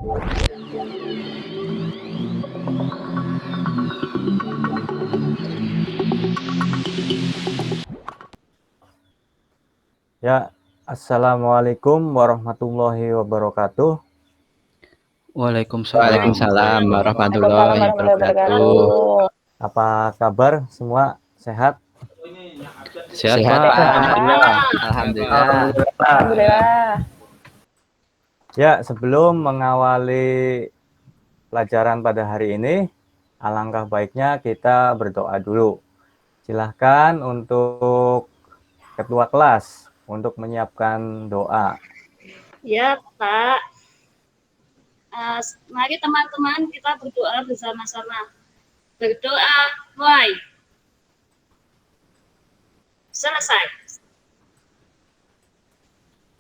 Ya, assalamualaikum warahmatullahi wabarakatuh. Waalaikumsalam. Waalaikumsalam Waalaikumsalam warahmatullahi warahmatullahi wabarakatuh. wabarakatuh. Apa kabar semua? Sehat? Sehat, Sehat Pak. Pak, Alhamdulillah. alhamdulillah. Alhamdulillah. Ya, sebelum mengawali pelajaran pada hari ini, alangkah baiknya kita berdoa dulu. Silahkan untuk ketua kelas untuk menyiapkan doa. Ya, Pak. Mari teman-teman kita berdoa bersama-sama. Berdoa, mulai. Selesai.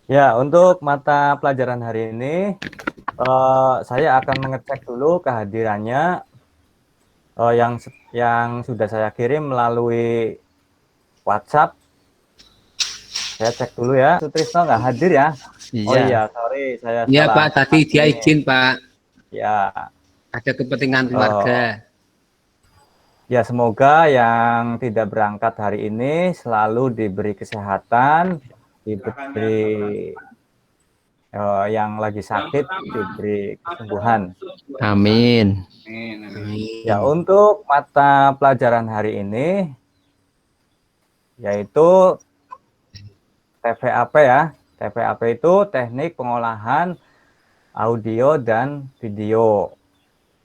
Ya, untuk mata pelajaran hari ini, saya akan mengecek dulu kehadirannya yang sudah saya kirim melalui WhatsApp. Saya cek dulu ya. Sutrisno nggak hadir ya? Oh Iya. iya, sorry, saya Iya salah. Pak, tadi dia izin Pak. Ya. Ada kepentingan keluarga. Ya, semoga yang tidak berangkat hari ini selalu diberi kesehatan, diberi yang lagi sakit diberi kesembuhan. Amin. Ya, untuk mata pelajaran hari ini yaitu TVAP ya. TVAP itu teknik pengolahan audio dan video.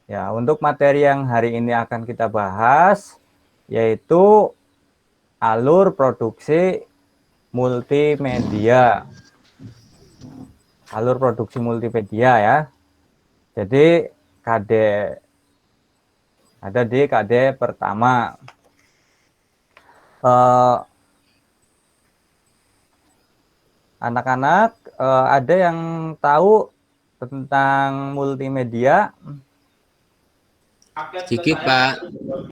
Ya, untuk materi yang hari ini akan kita bahas yaitu alur produksi multimedia. Alur produksi multimedia ya. Jadi KD ada di KD pertama. Anak-anak ada yang tahu tentang multimedia? Sedikit Pak.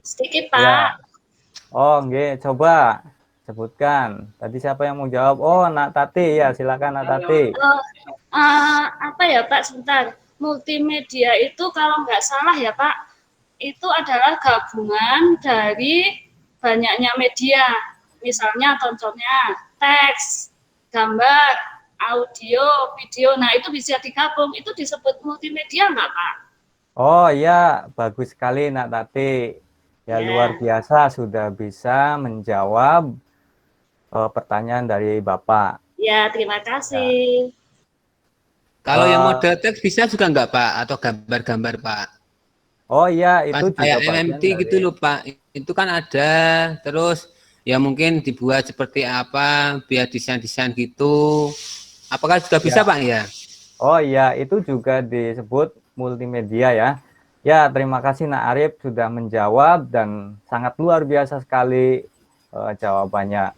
Sedikit, Pak. Ya. Oh, nggih, coba sebutkan. Tadi siapa yang mau jawab? Oh, Nak Tati. Ya, silakan Nak Tati. Apa ya, Pak? Sebentar. Multimedia itu kalau nggak salah ya, Pak, itu adalah gabungan dari banyaknya media. Misalnya contohnya teks, gambar, audio, video. Nah, itu bisa digabung. Itu disebut multimedia nggak, Pak? Oh iya, bagus sekali Nak Tati. Ya, luar biasa sudah bisa menjawab pertanyaan dari Bapak. Ya, terima kasih. Kalau yang model teks bisa juga enggak Pak? Atau gambar-gambar Pak? Oh iya, itu Pas kayak juga MMT bagian gitu dari... loh Pak. Itu kan ada, terus ya mungkin dibuat seperti apa, biar desain-desain gitu. Apakah juga bisa Ya. Pak ya? Oh iya, itu juga disebut multimedia ya. Ya, terima kasih Nak Arif sudah menjawab dan sangat luar biasa sekali jawabannya.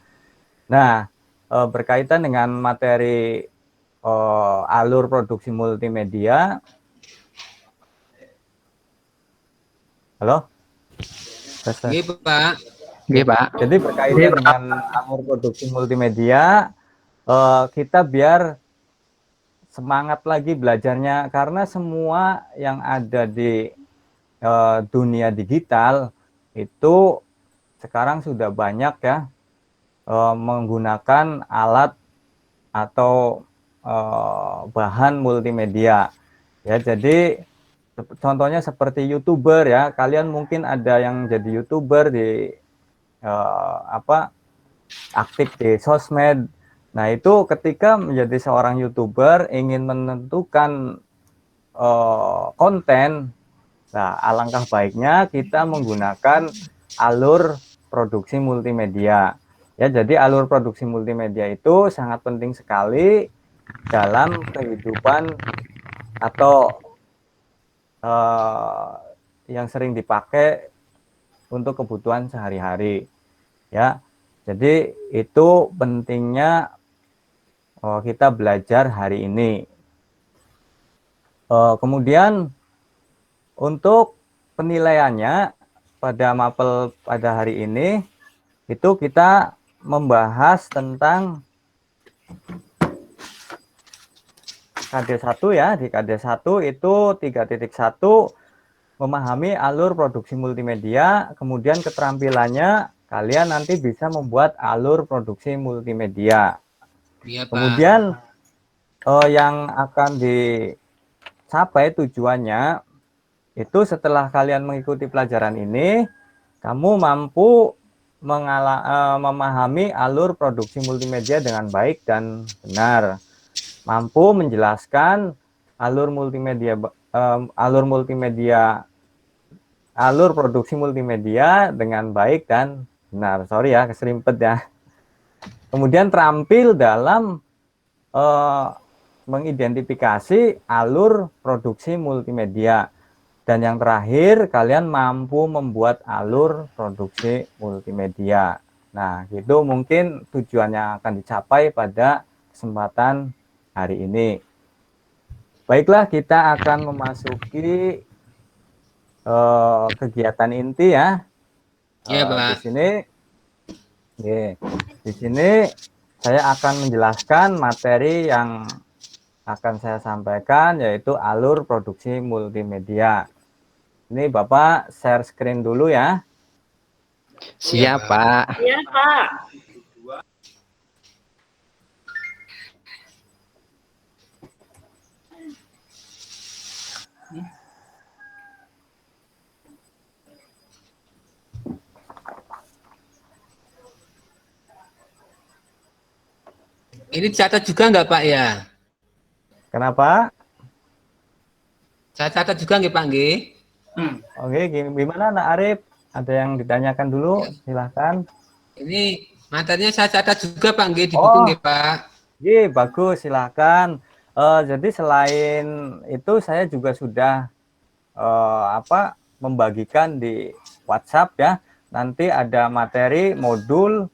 Nah, berkaitan dengan materi alur produksi multimedia. Halo? Iya Pak. Iya, Pak. Jadi berkaitan dengan alur produksi multimedia, kita biar semangat lagi belajarnya karena semua yang ada di dunia digital itu sekarang sudah banyak ya menggunakan alat atau bahan multimedia ya. Jadi contohnya seperti YouTuber ya, kalian mungkin ada yang jadi YouTuber di aktif di sosmed. Nah, itu ketika menjadi seorang YouTuber ingin menentukan konten, nah alangkah baiknya kita menggunakan alur produksi multimedia. Ya, jadi alur produksi multimedia itu sangat penting sekali dalam kehidupan atau yang sering dipakai untuk kebutuhan sehari-hari. Ya, jadi itu pentingnya kita belajar hari ini. Kemudian untuk penilaiannya pada mapel pada hari ini itu kita membahas tentang KD1 ya, di KD1 itu 3.1 memahami alur produksi multimedia, kemudian keterampilannya kalian nanti bisa membuat alur produksi multimedia. Iya, Pak. Kemudian yang akan dicapai tujuannya itu setelah kalian mengikuti pelajaran ini, kamu mampu memahami alur produksi multimedia dengan baik dan benar, mampu menjelaskan alur produksi multimedia dengan baik dan benar. Sorry ya, keserimpet ya. Kemudian terampil dalam mengidentifikasi alur produksi multimedia. Dan yang terakhir, kalian mampu membuat alur produksi multimedia. Nah, itu mungkin tujuannya akan dicapai pada kesempatan hari ini. Baiklah, kita akan memasuki kegiatan inti ya. Iya, Pak. Di sini saya akan menjelaskan materi yang akan saya sampaikan, yaitu alur produksi multimedia. Ini Bapak share screen dulu ya. Siap, Pak. Iya, Pak. Ini catat juga nggak, Pak, ya? Kenapa? Saya catat juga nggih, Pak, nggih? Oke, gimana Nak Arif? Ada yang ditanyakan dulu? Silahkan. Ini materinya saya catat juga, Pak, nggih, di buku nggih, Pak. Iya, bagus, silahkan. Jadi selain itu saya juga sudah membagikan di WhatsApp ya. Nanti ada materi modul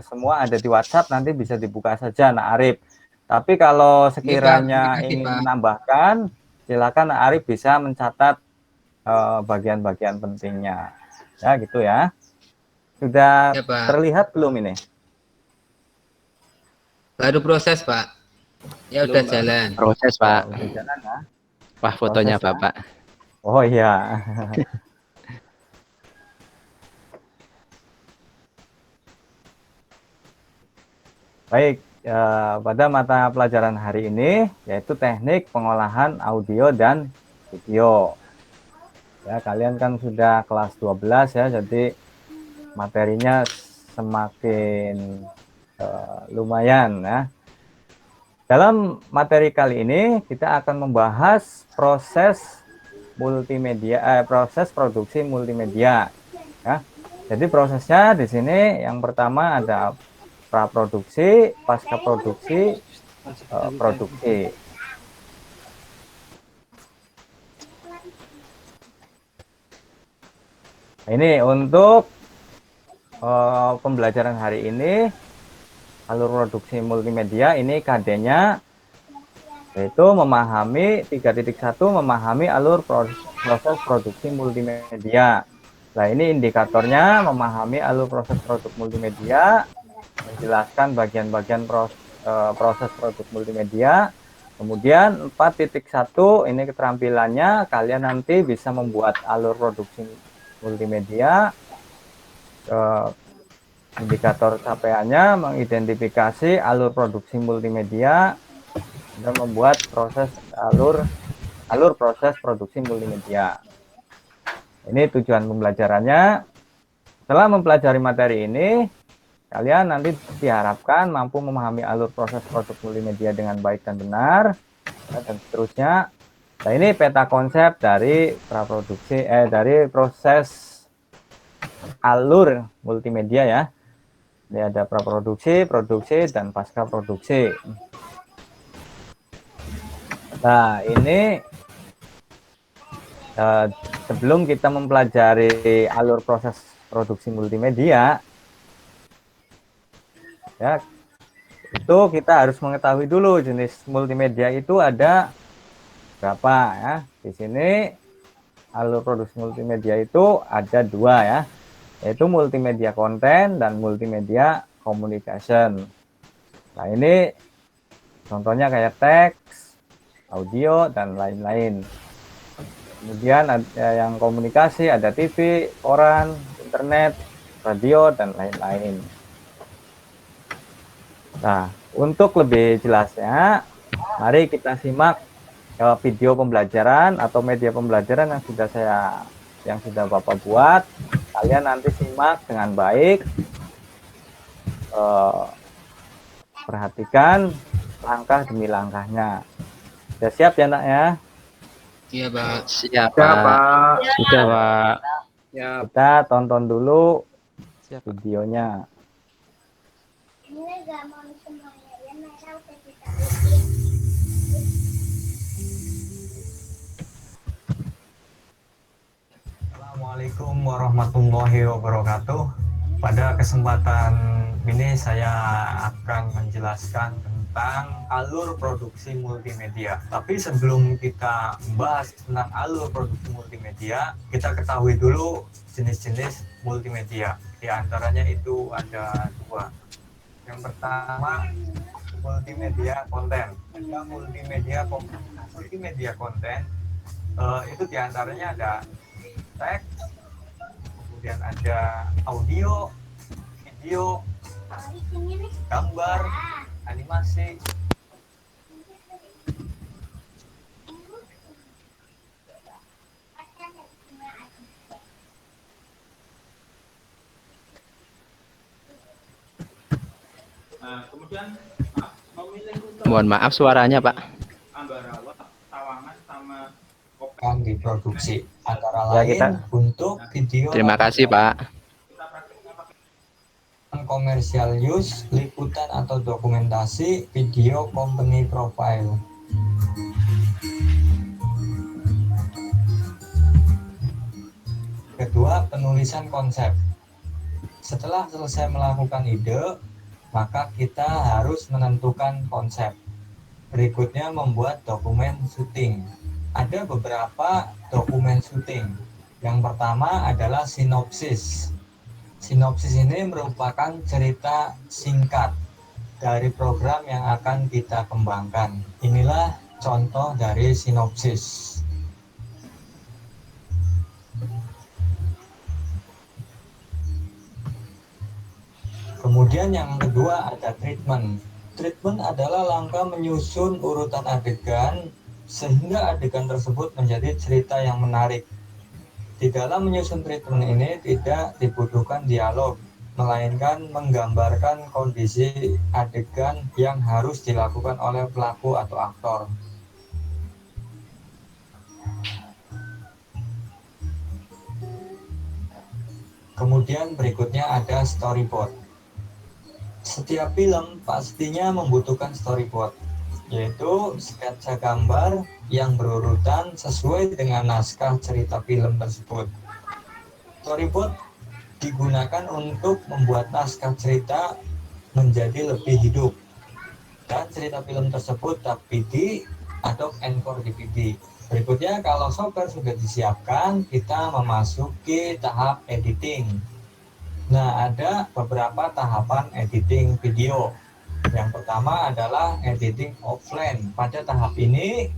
semua ada di WhatsApp, nanti bisa dibuka saja Nak Arif. Tapi kalau sekiranya ingin menambahkan, silakan Nak Arif bisa mencatat bagian-bagian pentingnya. Ya, gitu ya. Sudah Ya, Pak. terlihat belum ini? Baru proses, Pak. Ya udah jalan. Proses, Pak. Udah jalan ya? Wah, fotonya Proses, ya? Bapak. Oh iya. Baik, pada mata pelajaran hari ini yaitu teknik pengolahan audio dan video. Ya, kalian kan sudah kelas 12 ya, jadi materinya semakin lumayan ya. Dalam materi kali ini kita akan membahas proses produksi multimedia ya. Jadi prosesnya di sini yang pertama ada praproduksi, pasca produksi, produksi. Ini untuk pembelajaran hari ini, alur produksi multimedia, ini KD-nya yaitu memahami 3.1 memahami alur proses produksi multimedia. Nah, ini indikatornya memahami alur proses produk multimedia, menjelaskan bagian-bagian proses produk multimedia. Kemudian 4.1 ini keterampilannya, kalian nanti bisa membuat alur produksi multimedia. Indikator capaiannya mengidentifikasi alur produksi multimedia dan membuat alur proses produksi multimedia. Ini tujuan pembelajarannya. Setelah mempelajari materi ini, kalian nanti diharapkan mampu memahami alur proses produk multimedia dengan baik dan benar, dan seterusnya. Nah, ini peta konsep dari dari proses alur multimedia ya. Ini ada praproduksi, produksi, dan pasca produksi. Nah, ini sebelum kita mempelajari alur proses produksi multimedia, ya, itu kita harus mengetahui dulu jenis multimedia itu ada berapa ya. Di sini alur produksi multimedia itu ada dua ya, yaitu multimedia konten dan multimedia communication. Nah, ini contohnya kayak teks, audio, dan lain-lain. Kemudian ada yang komunikasi, ada TV, koran, internet, radio, dan lain-lain. Nah, untuk lebih jelasnya, mari kita simak video pembelajaran atau media pembelajaran yang sudah Bapak buat. Kalian nanti simak dengan baik, perhatikan langkah demi langkahnya. Sudah siap ya nak ya? Iya, Pak. Siap, Ya, Pak. Pak. Sudah, Pak. Ya, Kita tonton dulu Siap, Pak. videonya. Assalamualaikum warahmatullahi wabarakatuh. Pada kesempatan ini saya akan menjelaskan tentang alur produksi multimedia. Tapi sebelum kita membahas tentang alur produksi multimedia, kita ketahui dulu jenis-jenis multimedia. Di antaranya itu ada dua. Yang pertama, multimedia konten. Ada multimedia konten itu diantaranya ada teks, kemudian ada audio, video, gambar, animasi. kemudian memilih Mohon maaf suaranya, Pak. Ambarawa, Sawangan sama Akan diproduksi antara Ya, lain kita- untuk video. Terima kasih, Pak. Commercial use, liputan atau dokumentasi, video company profile. Kedua, penulisan konsep. Setelah selesai melakukan ide, maka kita harus menentukan konsep. Berikutnya membuat dokumen syuting. Ada beberapa dokumen syuting. Yang pertama adalah sinopsis. Sinopsis ini merupakan cerita singkat dari program yang akan kita kembangkan. Inilah contoh dari sinopsis. Kemudian yang kedua ada treatment. Treatment adalah langkah menyusun urutan adegan sehingga adegan tersebut menjadi cerita yang menarik. Di dalam menyusun treatment ini tidak dibutuhkan dialog, melainkan menggambarkan kondisi adegan yang harus dilakukan oleh pelaku atau aktor. Kemudian berikutnya ada storyboard. Setiap film pastinya membutuhkan storyboard, yaitu sketsa gambar yang berurutan sesuai dengan naskah cerita film tersebut. Storyboard digunakan untuk membuat naskah cerita menjadi lebih hidup dan cerita film tersebut dapat di Adobe Encore DVD. Berikutnya, kalau software sudah disiapkan, kita memasuki tahap editing. Nah, ada beberapa tahapan editing video. Yang pertama adalah editing offline. Pada tahap ini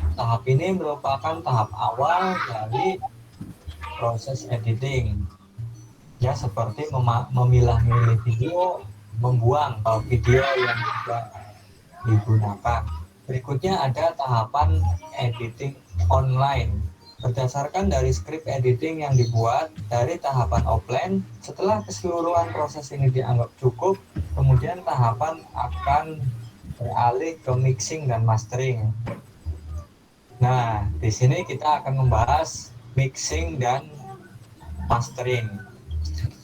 merupakan tahap awal dari proses editing. Ya, seperti memilah-milih video, membuang video yang tidak digunakan. Berikutnya ada tahapan editing online. Berdasarkan dari skrip editing yang dibuat dari tahapan offline, setelah keseluruhan proses ini dianggap cukup, kemudian tahapan akan beralih ke mixing dan mastering. Nah, di sini kita akan membahas mixing dan mastering.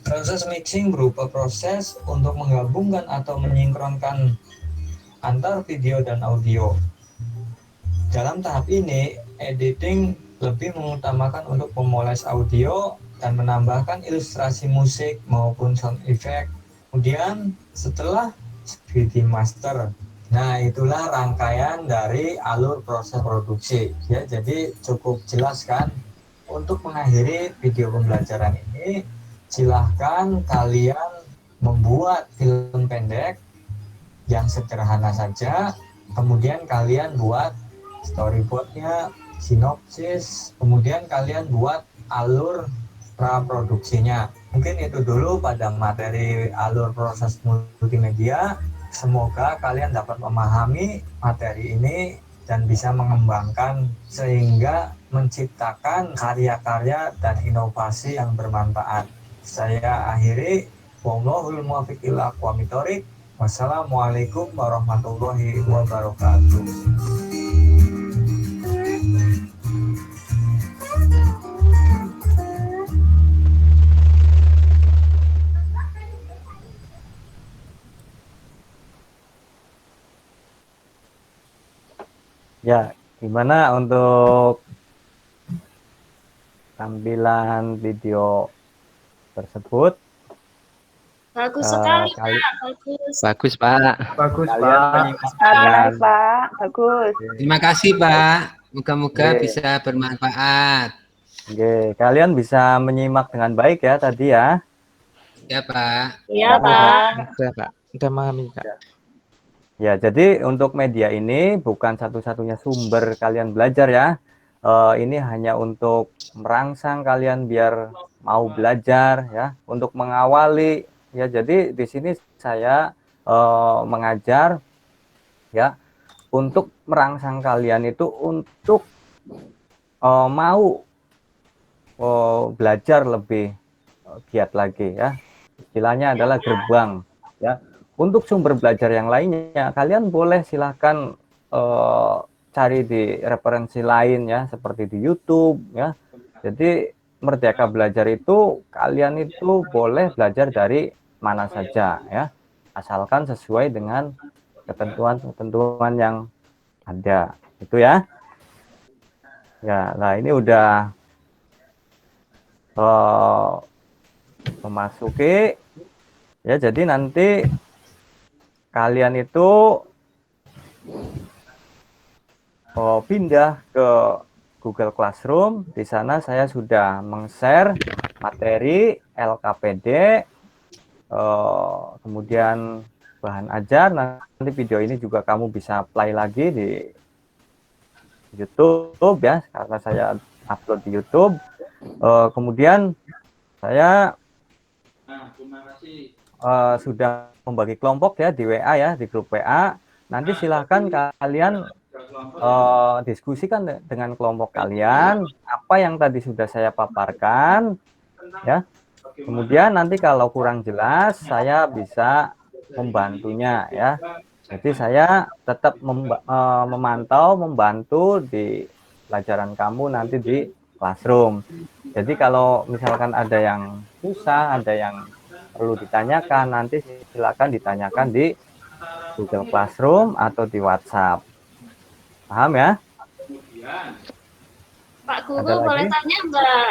Proses mixing berupa proses untuk menggabungkan atau menyinkronkan antar video dan audio. Dalam tahap ini, editing lebih mengutamakan untuk memoles audio dan menambahkan ilustrasi musik maupun sound effect. Kemudian setelah video master. Nah, itulah rangkaian dari alur proses produksi. Ya, jadi cukup jelas kan? Untuk mengakhiri video pembelajaran ini, silahkan kalian membuat film pendek yang sederhana saja. Kemudian kalian buat storyboardnya, sinopsis, kemudian kalian buat alur praproduksinya. Mungkin itu dulu pada materi alur proses multimedia. Semoga kalian dapat memahami materi ini dan bisa mengembangkan sehingga menciptakan karya-karya dan inovasi yang bermanfaat. Saya akhiri. Wallahul muwaffiq ila aqwamit thoriq. Wassalamualaikum warahmatullahi wabarakatuh. Ya, gimana untuk tampilan video tersebut? Bagus sekali, kali- Pak. Bagus. Bagus, Pak. Bagus, Kalian Pak. menyimak Sangat dengan nice, Pak. Bagus. Terima kasih, Pak. Moga-moga Oke. bisa bermanfaat. Oke, kalian bisa menyimak dengan baik ya tadi ya. Ya, Pak. Iya, Pak. Udah, Pak. Udah memahami, Kak. Ya, jadi untuk media ini bukan satu-satunya sumber kalian belajar ya. Ini hanya untuk merangsang kalian biar mau belajar ya, untuk mengawali ya. Jadi di sini saya mengajar ya untuk merangsang kalian itu untuk mau belajar lebih giat lagi ya. Istilahnya adalah gerbang ya. Untuk sumber belajar yang lainnya, kalian boleh silahkan cari di referensi lain ya, seperti di YouTube ya. Jadi Merdeka Belajar itu kalian itu boleh belajar dari mana saja ya, asalkan sesuai dengan ketentuan-ketentuan yang ada. Itu ya. Ya, nah ini udah memasuki ya, jadi nanti kalian itu pindah ke Google Classroom. Di sana saya sudah meng-share materi LKPD, kemudian bahan ajar. Nanti video ini juga kamu bisa play lagi di YouTube ya, karena saya upload di YouTube. Kemudian saya Terima kasih. sudah membagi kelompok ya di WA ya, di grup WA. Nanti silahkan kalian diskusikan dengan kelompok kalian apa yang tadi sudah saya paparkan ya. Kemudian nanti kalau kurang jelas saya bisa membantunya ya. Jadi saya tetap memantau, membantu di pelajaran kamu nanti di Classroom. Jadi kalau misalkan ada yang susah, ada yang perlu ditanyakan, nanti silakan ditanyakan di Google Classroom atau di WhatsApp. Paham ya? Pak Guru, Ada lagi? boleh tanya nggak?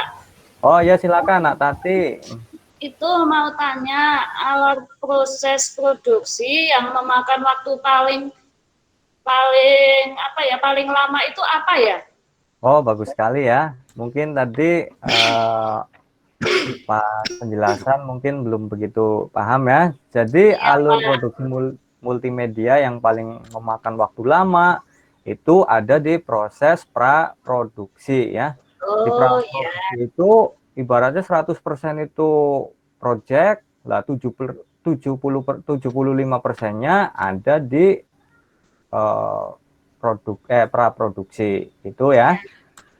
Oh ya, silakan Nak Tati. Itu mau tanya alur proses produksi yang memakan waktu paling paling lama itu apa ya? Oh, bagus sekali ya. Mungkin tadi Pak penjelasan mungkin belum begitu paham ya. Jadi Iya, alur Pak. produksi multimedia yang paling memakan waktu lama itu ada di proses praproduksi ya. Di Oh praproduksi ya, itu ibaratnya 100% itu project, lah 75%-nya ada di praproduksi itu ya.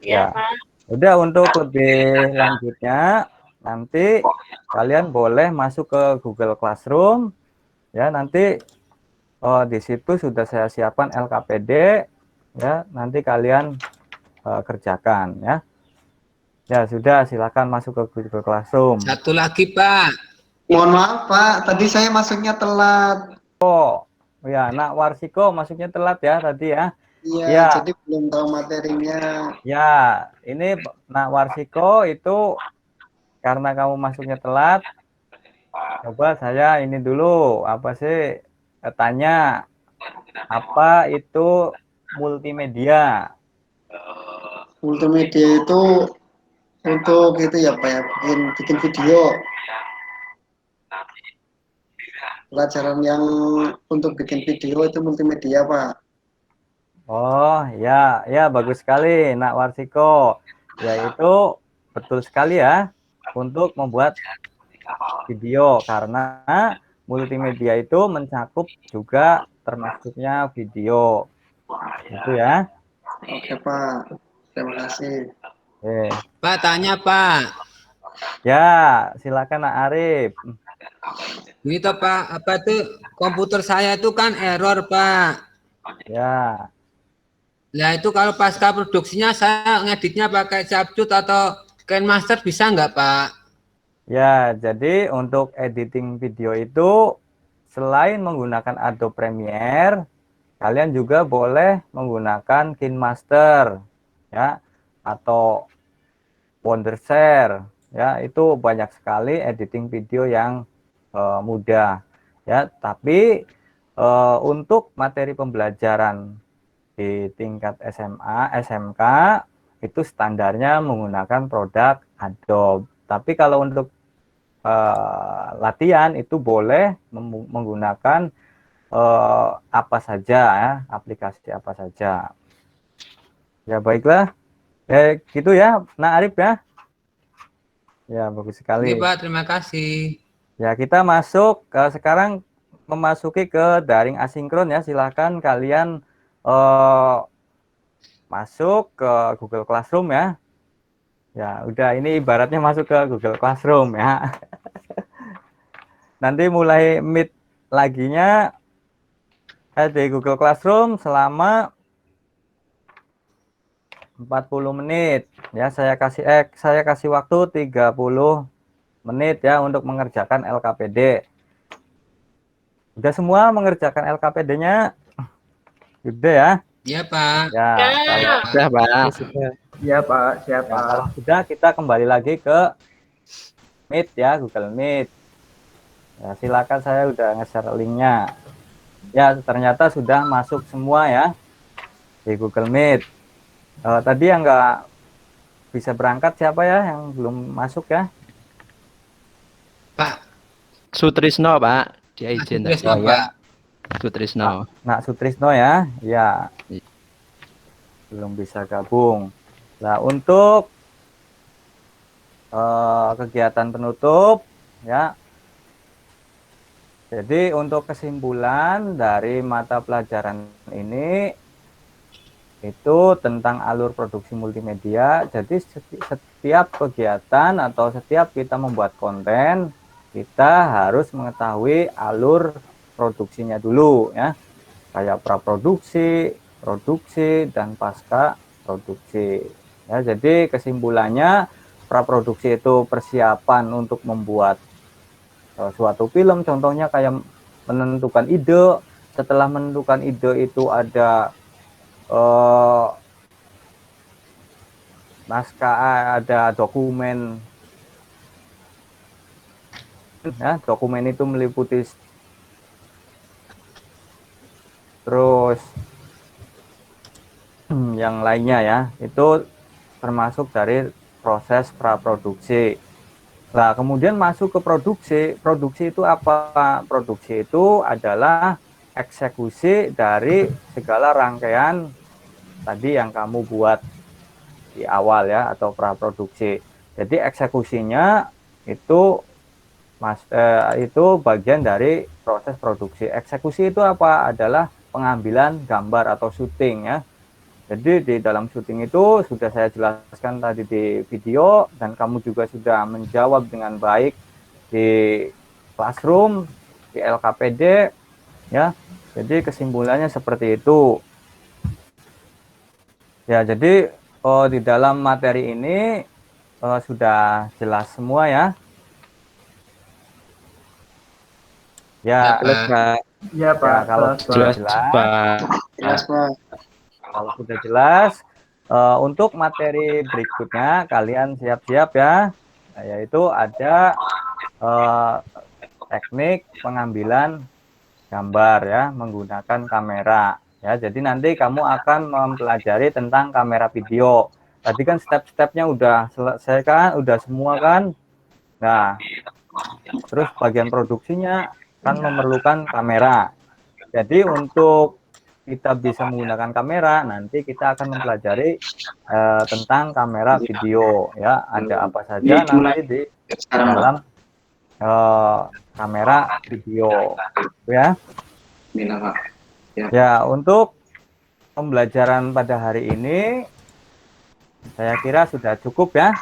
iya Ya. Pak. Udah, untuk lebih lanjutnya nanti kalian boleh masuk ke Google Classroom ya. Nanti di situ sudah saya siapkan LKPD ya. Nanti kalian kerjakan ya. Ya sudah, silakan masuk ke Google Classroom. Satu lagi, Pak. Mohon maaf Pak, tadi saya masuknya telat. Oh ya, Nak Warsiko masuknya telat ya tadi ya. Iya, Ya. jadi belum tahu materinya. Ya, ini Nak Warsiko itu karena kamu masuknya telat. Coba saya ini dulu, apa sih, tanya apa itu multimedia? Multimedia itu untuk itu ya Pak ya, bikin video. Pelajaran yang untuk bikin video itu multimedia Pak. Oh ya, ya bagus sekali Nak Warsiko. Yaitu betul sekali ya untuk membuat video karena multimedia itu mencakup juga termasuknya video. Itu ya. Oke Pak, terima kasih. Pak, tanya Pak. Ya, silakan Nak Arif. Ini toh Pak, apa tuh komputer saya itu kan error Pak. Ya. Nah itu kalau pasca produksinya saya ngeditnya pakai Capcut atau KineMaster bisa nggak Pak? Ya, jadi untuk editing video itu selain menggunakan Adobe Premiere, kalian juga boleh menggunakan KineMaster ya atau Wondershare ya, itu banyak sekali editing video yang mudah ya, tapi untuk materi pembelajaran di tingkat SMA, SMK itu standarnya menggunakan produk Adobe. Tapi kalau untuk latihan itu boleh menggunakan apa saja ya, aplikasi apa saja. Ya baiklah, gitu ya, Nak Arif ya. Ya bagus sekali. Oke Pak, terima kasih. Ya kita masuk sekarang memasuki ke daring asinkron ya. Silahkan kalian masuk ke Google Classroom ya. Ya udah, ini ibaratnya masuk ke Google Classroom ya. Nanti mulai meet laginya di Google Classroom selama 40 menit ya. Saya kasih waktu 30 menit ya untuk mengerjakan LKPD. Udah semua mengerjakan LKPD-nya? Udah ya? Iya Pak. Ya, Sudah, Pak. Iya Pak, siap ya, kalau sudah kita kembali lagi ke Meet ya, Google Meet. Ya, silakan, saya udah nge-share linknya. Ya, ternyata sudah masuk semua ya di Google Meet. Tadi yang nggak bisa berangkat siapa ya yang belum masuk ya? Pak. Sutrisno, Pak. Dia izin tadi. Sutrisno, Pak. Sutrisno. Nak Sutrisno ya, ya. Belum bisa gabung. Nah, untuk kegiatan penutup ya. Jadi untuk kesimpulan dari mata pelajaran ini itu tentang alur produksi multimedia. Jadi setiap kegiatan atau setiap kita membuat konten, kita harus mengetahui alur produksinya dulu ya. Kayak praproduksi, produksi, dan pasca produksi. Ya, jadi kesimpulannya praproduksi itu persiapan untuk membuat suatu film, contohnya kayak menentukan ide. Setelah menentukan ide itu ada naskah, ada dokumen ya, dokumen itu meliputi terus yang lainnya ya, itu termasuk dari proses praproduksi. Nah, kemudian masuk ke produksi. Produksi itu apa? Produksi itu adalah eksekusi dari segala rangkaian tadi yang kamu buat di awal ya, atau praproduksi. Jadi eksekusinya itu itu bagian dari proses produksi. Eksekusi itu apa? Adalah pengambilan gambar atau syuting ya. Jadi di dalam syuting itu sudah saya jelaskan tadi di video, dan kamu juga sudah menjawab dengan baik di Classroom, di LKPD ya. Jadi kesimpulannya seperti itu. Ya, jadi di dalam materi ini sudah jelas semua ya. Ya, Pak. Iya Pak. ya kalau sudah Jelas, Pak. Jelas Pak. Kalau sudah jelas, untuk materi berikutnya kalian siap-siap ya, yaitu ada teknik pengambilan gambar ya menggunakan kamera ya. Jadi nanti kamu akan mempelajari tentang kamera video. Tadi kan step-stepnya udah selesai kan, udah semua kan. Nah, terus bagian produksinya kan memerlukan kamera. Jadi untuk kita bisa menggunakan kamera, nanti kita akan mempelajari tentang kamera video ya, ada apa saja nanti di dalam kamera video ya. Ya, untuk pembelajaran pada hari ini saya kira sudah cukup ya.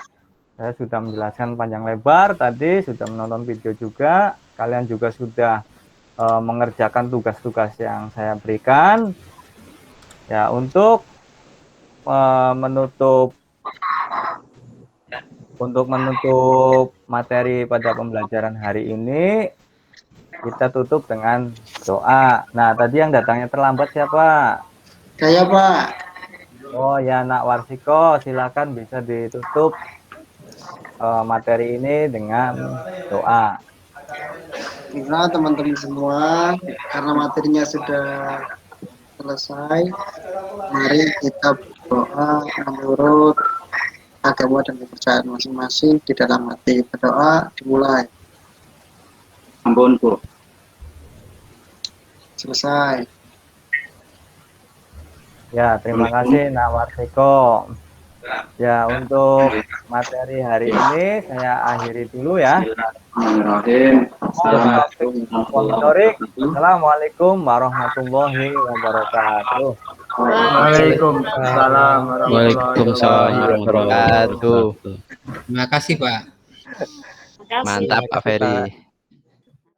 Saya sudah menjelaskan panjang lebar tadi, sudah menonton video juga. Kalian juga sudah mengerjakan tugas-tugas yang saya berikan. Ya, untuk menutup materi pada pembelajaran hari ini, kita tutup dengan doa. Nah, tadi yang datangnya terlambat siapa? Saya, Pak. Oh ya, Nak Warsiko, silakan bisa ditutup materi ini dengan doa. Nah, teman-teman semua, karena materinya sudah selesai, mari kita berdoa menurut agama dan kepercayaan masing-masing di dalam hati. Berdoa dimulai. Ampun, Bu. Selesai. Ya, terima kasih Nak Warsiko. Ya, untuk materi hari ini saya akhiri dulu ya. Assalamualaikum warahmatullahi wabarakatuh. Waalaikumsalam Waalaikumsalam warahmatullahi wabarakatuh. Terima kasih, Pak. Terima kasih. Mantap Pak Ferry.